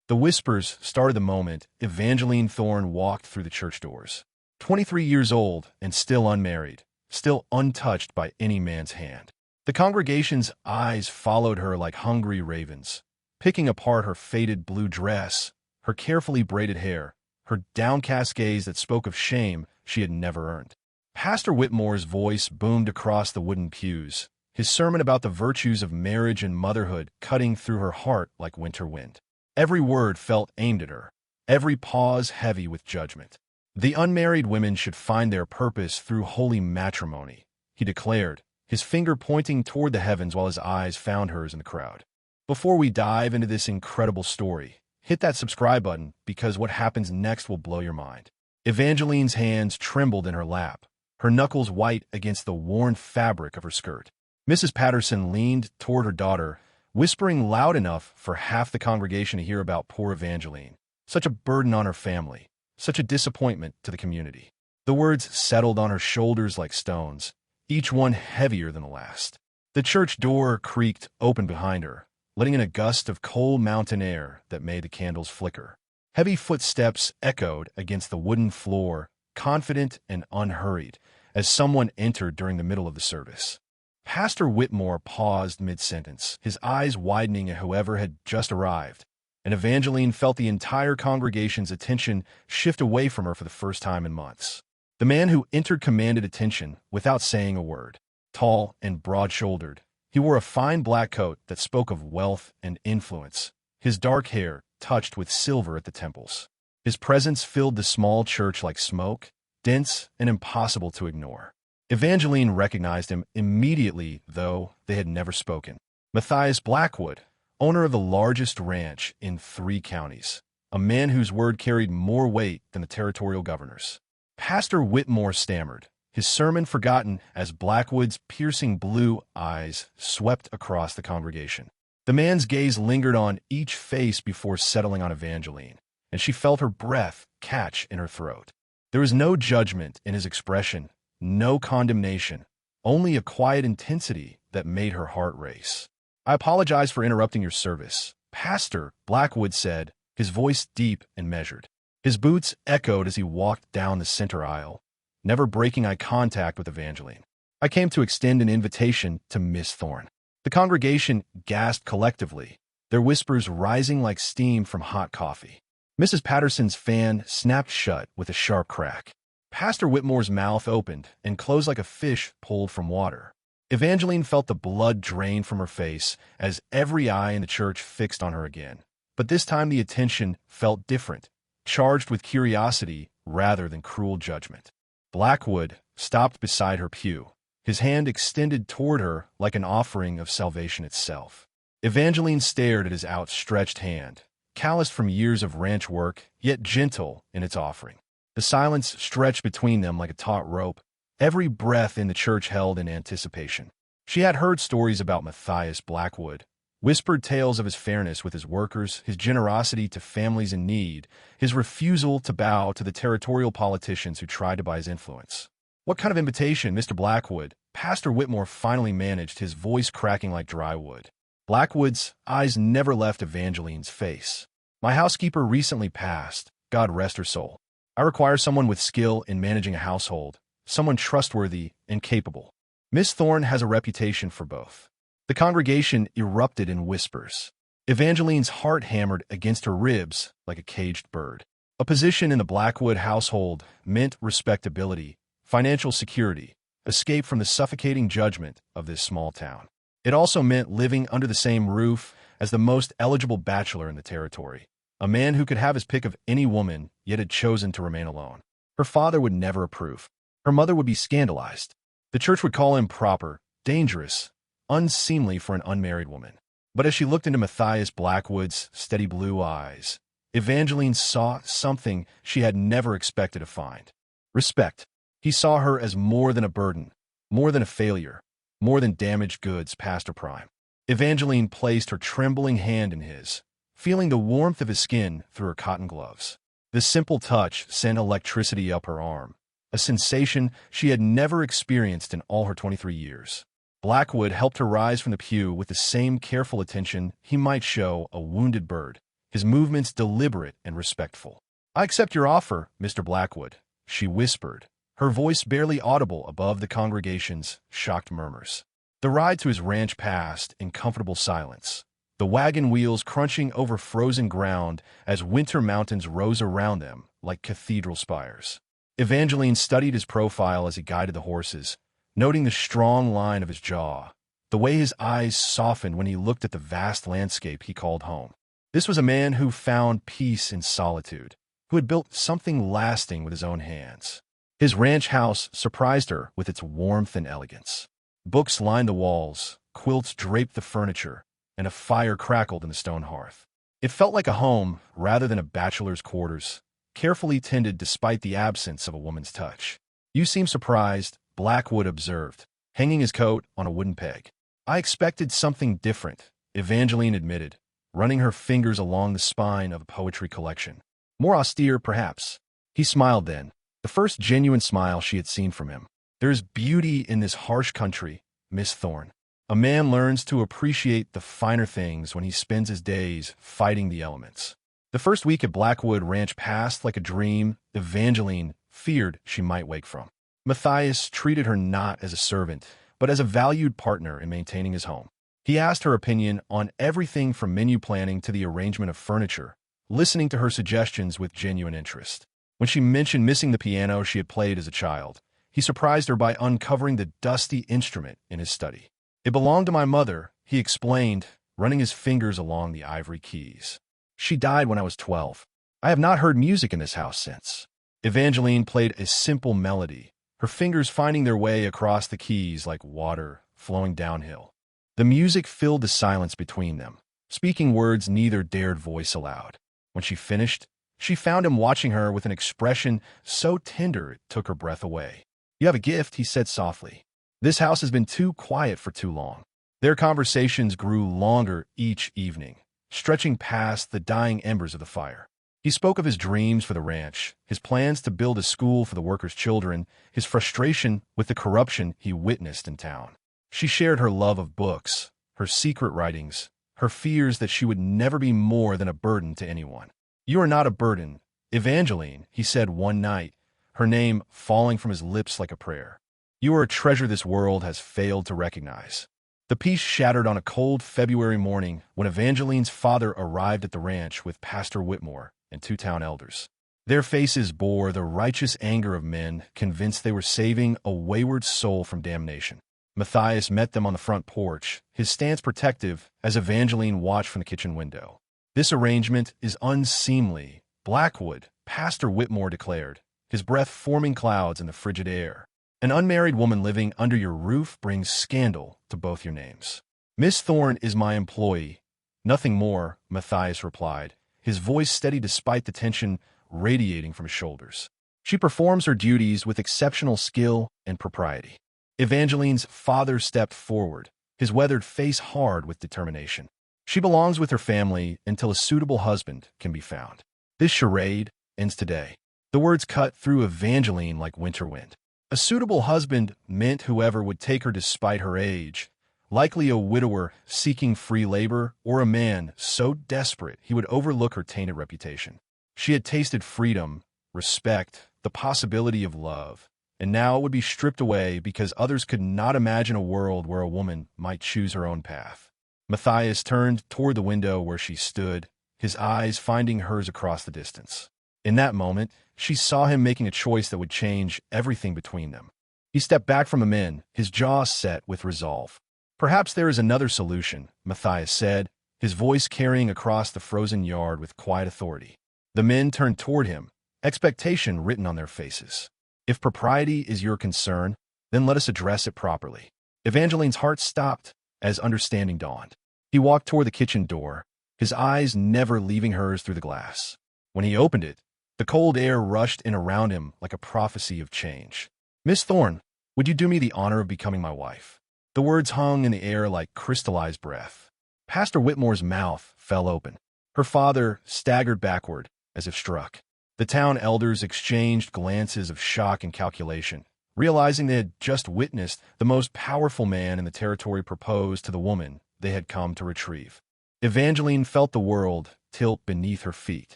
The whispers started the moment Evangeline Thorne walked through the church doors. 23 years old and still unmarried, still untouched by any man's hand. The congregation's eyes followed her like hungry ravens, picking apart her faded blue dress, her carefully braided hair, her downcast gaze that spoke of shame she had never earned. Pastor Whitmore's voice boomed across the wooden pews, his sermon about the virtues of marriage and motherhood cutting through her heart like winter wind. Every word felt aimed at her, every pause heavy with judgment. The unmarried women should find their purpose through holy matrimony, he declared, his finger pointing toward the heavens while his eyes found hers in the crowd. Before we dive into this incredible story, hit that subscribe button because what happens next will blow your mind. Evangeline's hands trembled in her lap, her knuckles white against the worn fabric of her skirt. Mrs. Patterson leaned toward her daughter, whispering loud enough for half the congregation to hear about poor Evangeline. Such a burden on her family, such a disappointment to the community. The words settled on her shoulders like stones, each one heavier than the last. The church door creaked open behind her, letting in a gust of cold mountain air that made the candles flicker. Heavy footsteps echoed against the wooden floor, confident and unhurried, as someone entered during the middle of the service. Pastor Whitmore paused mid-sentence, his eyes widening at whoever had just arrived, and Evangeline felt the entire congregation's attention shift away from her for the first time in months. The man who entered commanded attention without saying a word. Tall and broad-shouldered, he wore a fine black coat that spoke of wealth and influence, his dark hair touched with silver at the temples. His presence filled the small church like smoke, dense and impossible to ignore. Evangeline recognized him immediately, though they had never spoken. Matthias Blackwood, owner of the largest ranch in 3 counties, a man whose word carried more weight than the territorial governor's. Pastor Whitmore stammered, his sermon forgotten as Blackwood's piercing blue eyes swept across the congregation. The man's gaze lingered on each face before settling on Evangeline, and she felt her breath catch in her throat. There was no judgment in his expression, no condemnation, only a quiet intensity that made her heart race. "I apologize for interrupting your service," Pastor Blackwood said, his voice deep and measured. His boots echoed as he walked down the center aisle, never breaking eye contact with Evangeline. "I came to extend an invitation to Miss Thorne." The congregation gasped collectively, their whispers rising like steam from hot coffee. Mrs. Patterson's fan snapped shut with a sharp crack. Pastor Whitmore's mouth opened and closed like a fish pulled from water. Evangeline felt the blood drain from her face as every eye in the church fixed on her again. But this time the attention felt different, charged with curiosity rather than cruel judgment. Blackwood stopped beside her pew, his hand extended toward her like an offering of salvation itself. Evangeline stared at his outstretched hand, calloused from years of ranch work, yet gentle in its offering. The silence stretched between them like a taut rope, every breath in the church held in anticipation. She had heard stories about Matthias Blackwood, whispered tales of his fairness with his workers, his generosity to families in need, his refusal to bow to the territorial politicians who tried to buy his influence. "What kind of invitation, Mr. Blackwood?" Pastor Whitmore finally managed, his voice cracking like dry wood. Blackwood's eyes never left Evangeline's face. "My housekeeper recently passed, God rest her soul. I require someone with skill in managing a household, someone trustworthy and capable. Miss Thorne has a reputation for both." The congregation erupted in whispers. Evangeline's heart hammered against her ribs like a caged bird. A position in the Blackwood household meant respectability, financial security, escape from the suffocating judgment of this small town. It also meant living under the same roof as the most eligible bachelor in the territory, a man who could have his pick of any woman, yet had chosen to remain alone. Her father would never approve. Her mother would be scandalized. The church would call him improper, dangerous, unseemly for an unmarried woman. But as she looked into Matthias Blackwood's steady blue eyes, Evangeline saw something she had never expected to find. Respect. He saw her as more than a burden, more than a failure, more than damaged goods past her prime. Evangeline placed her trembling hand in his, feeling the warmth of his skin through her cotton gloves. The simple touch sent electricity up her arm, a sensation she had never experienced in all her 23 years. Blackwood helped her rise from the pew with the same careful attention he might show a wounded bird, his movements deliberate and respectful. "I accept your offer, Mr. Blackwood," she whispered, her voice barely audible above the congregation's shocked murmurs. The ride to his ranch passed in comfortable silence, the wagon wheels crunching over frozen ground as winter mountains rose around them like cathedral spires. Evangeline studied his profile as he guided the horses, noting the strong line of his jaw, the way his eyes softened when he looked at the vast landscape he called home. This was a man who found peace in solitude, who had built something lasting with his own hands. His ranch house surprised her with its warmth and elegance. Books lined the walls, quilts draped the furniture, and a fire crackled in the stone hearth. It felt like a home rather than a bachelor's quarters, carefully tended despite the absence of a woman's touch. "You seem surprised," Blackwood observed, hanging his coat on a wooden peg. "I expected something different," Evangeline admitted, running her fingers along the spine of a poetry collection. "More austere, perhaps." He smiled then, the first genuine smile she had seen from him. "There is beauty in this harsh country, Miss Thorne. A man learns to appreciate the finer things when he spends his days fighting the elements." The first week at Blackwood Ranch passed like a dream Evangeline feared she might wake from. Matthias treated her not as a servant, but as a valued partner in maintaining his home. He asked her opinion on everything from menu planning to the arrangement of furniture, listening to her suggestions with genuine interest. When she mentioned missing the piano she had played as a child, he surprised her by uncovering the dusty instrument in his study. "It belonged to my mother," he explained, running his fingers along the ivory keys. "She died when I was 12. I have not heard music in this house since." Evangeline played a simple melody, her fingers finding their way across the keys like water flowing downhill. The music filled the silence between them, speaking words neither dared voice aloud. When she finished, she found him watching her with an expression so tender it took her breath away. "You have a gift," he said softly. "This house has been too quiet for too long." Their conversations grew longer each evening, stretching past the dying embers of the fire. He spoke of his dreams for the ranch, his plans to build a school for the workers' children, his frustration with the corruption he witnessed in town. She shared her love of books, her secret writings, her fears that she would never be more than a burden to anyone. "You are not a burden, Evangeline," he said one night, her name falling from his lips like a prayer. "You are a treasure this world has failed to recognize." The peace shattered on a cold February morning when Evangeline's father arrived at the ranch with Pastor Whitmore and two town elders. Their faces bore the righteous anger of men convinced they were saving a wayward soul from damnation. Matthias met them on the front porch, his stance protective as Evangeline watched from the kitchen window. "This arrangement is unseemly," Blackwood, Pastor Whitmore declared, his breath forming clouds in the frigid air. "An unmarried woman living under your roof brings scandal to both your names." "Miss Thorne is my employee, nothing more," Matthias replied, his voice steady despite the tension radiating from his shoulders. "She performs her duties with exceptional skill and propriety." Evangeline's father stepped forward, his weathered face hard with determination. "She belongs with her family until a suitable husband can be found. This charade ends today." The words cut through Evangeline like winter wind. A suitable husband meant whoever would take her despite her age, likely a widower seeking free labor or a man so desperate he would overlook her tainted reputation. She had tasted freedom, respect, the possibility of love, and now it would be stripped away because others could not imagine a world where a woman might choose her own path. Matthias turned toward the window where she stood, his eyes finding hers across the distance. In that moment, she saw him making a choice that would change everything between them. He stepped back from the men, his jaw set with resolve. "Perhaps there is another solution," Matthias said, his voice carrying across the frozen yard with quiet authority. The men turned toward him, expectation written on their faces. "If propriety is your concern, then let us address it properly." Evangeline's heart stopped as understanding dawned. He walked toward the kitchen door, his eyes never leaving hers through the glass. When he opened it, the cold air rushed in around him like a prophecy of change. "Miss Thorne, would you do me the honor of becoming my wife?" The words hung in the air like crystallized breath. Pastor Whitmore's mouth fell open. Her father staggered backward, as if struck. The town elders exchanged glances of shock and calculation, realizing they had just witnessed the most powerful man in the territory propose to the woman they had come to retrieve. Evangeline felt the world tilt beneath her feet.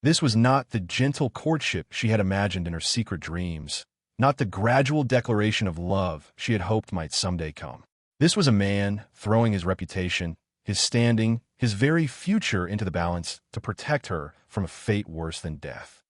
This was not the gentle courtship she had imagined in her secret dreams, not the gradual declaration of love she had hoped might someday come. This was a man throwing his reputation, his standing, his very future into the balance to protect her from a fate worse than death.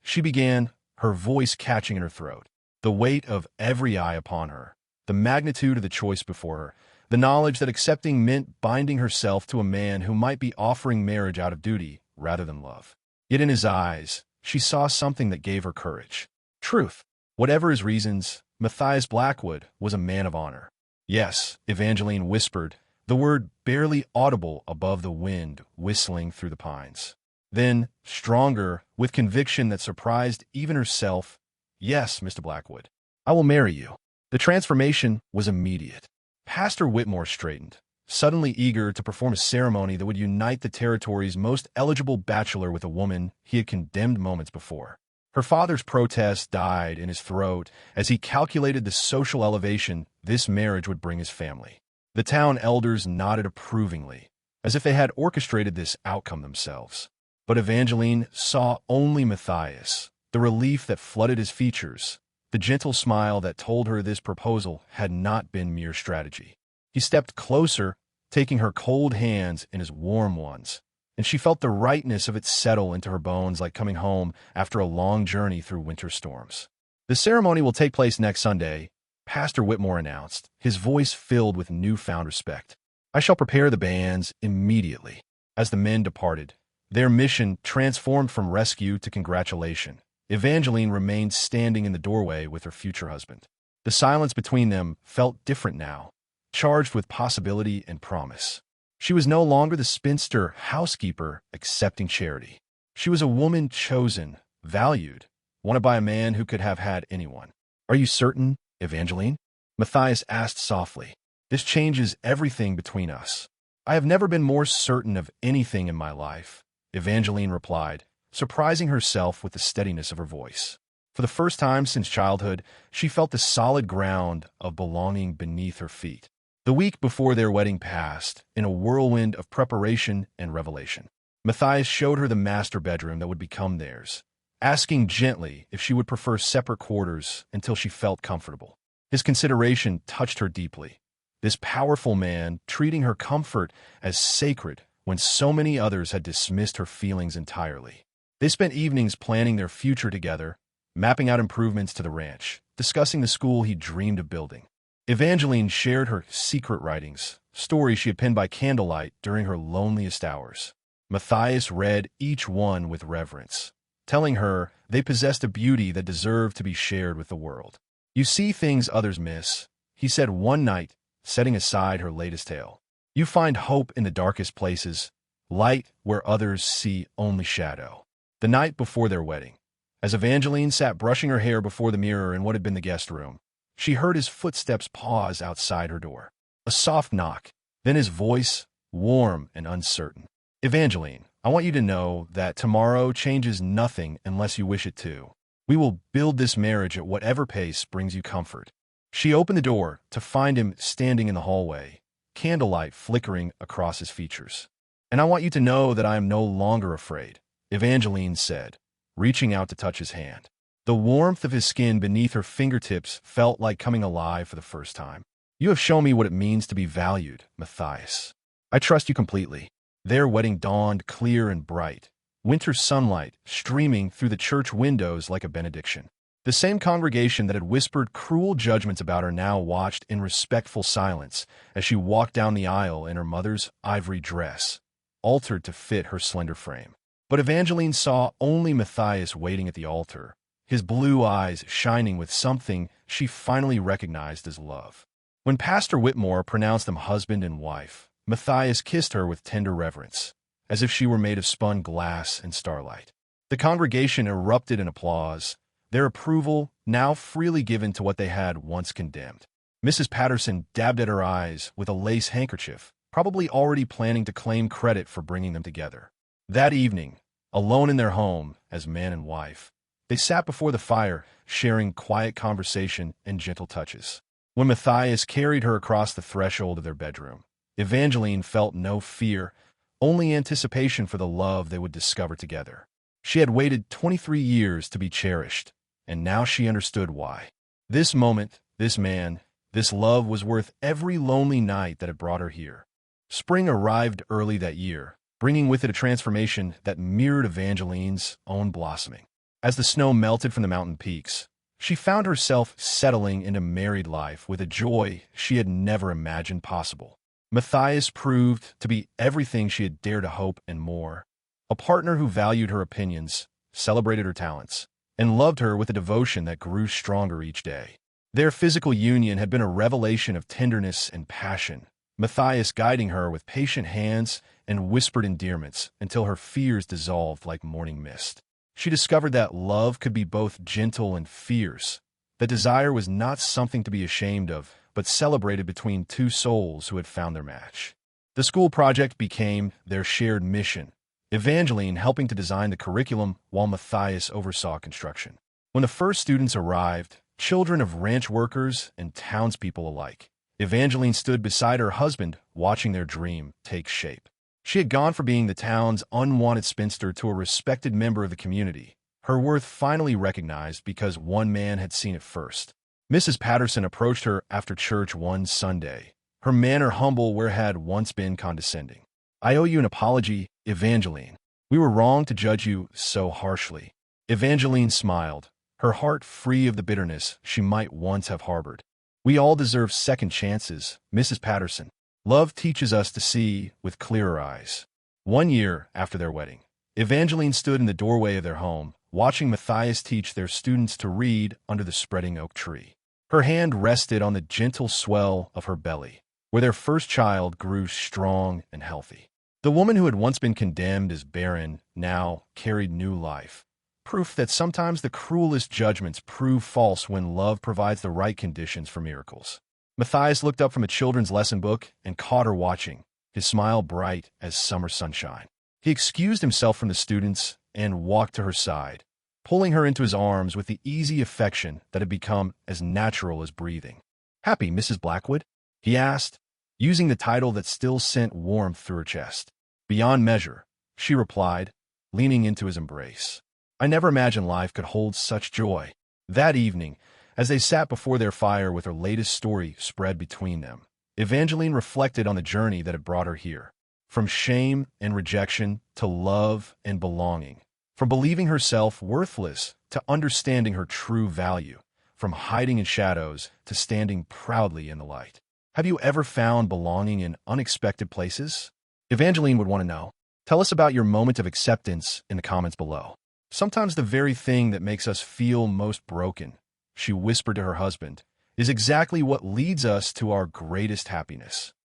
She began, her voice catching in her throat. The weight of every eye upon her, the magnitude of the choice before her, the knowledge that accepting meant binding herself to a man who might be offering marriage out of duty rather than love. Yet in his eyes, she saw something that gave her courage. Truth. Whatever his reasons, Matthias Blackwood was a man of honor. Yes, Evangeline whispered, the word barely audible above the wind whistling through the pines. Then, stronger, with conviction that surprised even herself, yes, Mr. Blackwood, I will marry you. The transformation was immediate. Pastor Whitmore straightened, suddenly eager to perform a ceremony that would unite the territory's most eligible bachelor with a woman he had condemned moments before. Her father's protest died in his throat as he calculated the social elevation this marriage would bring his family. The town elders nodded approvingly, as if they had orchestrated this outcome themselves. But Evangeline saw only Matthias, the relief that flooded his features, the gentle smile that told her this proposal had not been mere strategy. He stepped closer, taking her cold hands in his warm ones, and she felt the rightness of it settle into her bones like coming home after a long journey through winter storms. The ceremony will take place next Sunday, Pastor Whitmore announced, his voice filled with newfound respect. I shall prepare the bands immediately. As the men departed, their mission transformed from rescue to congratulation. Evangeline remained standing in the doorway with her future husband. The silence between them felt different now, charged with possibility and promise. She was no longer the spinster housekeeper accepting charity. She was a woman chosen, valued, wanted by a man who could have had anyone. Are you certain, Evangeline? Matthias asked softly. This changes everything between us. I have never been more certain of anything in my life, Evangeline replied, surprising herself with the steadiness of her voice. For the first time since childhood, she felt the solid ground of belonging beneath her feet. The week before their wedding passed in a whirlwind of preparation and revelation. Matthias showed her the master bedroom that would become theirs, asking gently if she would prefer separate quarters until she felt comfortable. His consideration touched her deeply. This powerful man treating her comfort as sacred when so many others had dismissed her feelings entirely. They spent evenings planning their future together, mapping out improvements to the ranch, discussing the school he dreamed of building. Evangeline shared her secret writings, stories she had penned by candlelight during her loneliest hours. Matthias read each one with reverence, telling her they possessed a beauty that deserved to be shared with the world. You see things others miss, he said one night, setting aside her latest tale. You find hope in the darkest places, light where others see only shadow. The night before their wedding, as Evangeline sat brushing her hair before the mirror in what had been the guest room, she heard his footsteps pause outside her door. A soft knock, then his voice, warm and uncertain. Evangeline, I want you to know that tomorrow changes nothing unless you wish it to. We will build this marriage at whatever pace brings you comfort. She opened the door to find him standing in the hallway, candlelight flickering across his features. And I want you to know that I am no longer afraid, Evangeline said, reaching out to touch his hand. The warmth of his skin beneath her fingertips felt like coming alive for the first time. You have shown me what it means to be valued, Matthias. I trust you completely. Their wedding dawned clear and bright, winter sunlight streaming through the church windows like a benediction. The same congregation that had whispered cruel judgments about her now watched in respectful silence as she walked down the aisle in her mother's ivory dress, altered to fit her slender frame. But Evangeline saw only Matthias waiting at the altar, his blue eyes shining with something she finally recognized as love. When Pastor Whitmore pronounced them husband and wife, Matthias kissed her with tender reverence, as if she were made of spun glass and starlight. The congregation erupted in applause, their approval now freely given to what they had once condemned. Mrs. Patterson dabbed at her eyes with a lace handkerchief, probably already planning to claim credit for bringing them together. That evening, alone in their home as man and wife, they sat before the fire, sharing quiet conversation and gentle touches. When Matthias carried her across the threshold of their bedroom, Evangeline felt no fear, only anticipation for the love they would discover together. She had waited 23 years to be cherished, and now she understood why. This moment, this man, this love was worth every lonely night that had brought her here. Spring arrived early that year, bringing with it a transformation that mirrored Evangeline's own blossoming. As the snow melted from the mountain peaks, she found herself settling into married life with a joy she had never imagined possible. Matthias proved to be everything she had dared to hope and more. A partner who valued her opinions, celebrated her talents, and loved her with a devotion that grew stronger each day. Their physical union had been a revelation of tenderness and passion, Matthias guiding her with patient hands and whispered endearments until her fears dissolved like morning mist. She discovered that love could be both gentle and fierce, that desire was not something to be ashamed of, but celebrated between two souls who had found their match. The school project became their shared mission, Evangeline helping to design the curriculum while Matthias oversaw construction. When the first students arrived, children of ranch workers and townspeople alike, Evangeline stood beside her husband, watching their dream take shape. She had gone from being the town's unwanted spinster to a respected member of the community, her worth finally recognized because one man had seen it first. Mrs. Patterson approached her after church one Sunday, her manner humble where it had once been condescending. "I owe you an apology, Evangeline. We were wrong to judge you so harshly." Evangeline smiled, her heart free of the bitterness she might once have harbored. "We all deserve second chances, Mrs. Patterson. Love teaches us to see with clearer eyes." 1 year after their wedding, Evangeline stood in the doorway of their home, watching Matthias teach their students to read under the spreading oak tree. Her hand rested on the gentle swell of her belly, where their first child grew strong and healthy. The woman who had once been condemned as barren now carried new life, proof that sometimes the cruelest judgments prove false when love provides the right conditions for miracles. Matthias looked up from a children's lesson book and caught her watching, his smile bright as summer sunshine. He excused himself from the students and walked to her side, pulling her into his arms with the easy affection that had become as natural as breathing. "Happy, Mrs. Blackwood?" he asked, using the title that still sent warmth through her chest. "Beyond measure," she replied, leaning into his embrace. "I never imagined life could hold such joy." That evening, as they sat before their fire with her latest story spread between them, Evangeline reflected on the journey that had brought her here. From shame and rejection to love and belonging. From believing herself worthless to understanding her true value. From hiding in shadows to standing proudly in the light. Have you ever found belonging in unexpected places? Evangeline would want to know. Tell us about your moment of acceptance in the comments below. Sometimes the very thing that makes us feel most broken, she whispered to her husband, is exactly what leads us to our greatest happiness.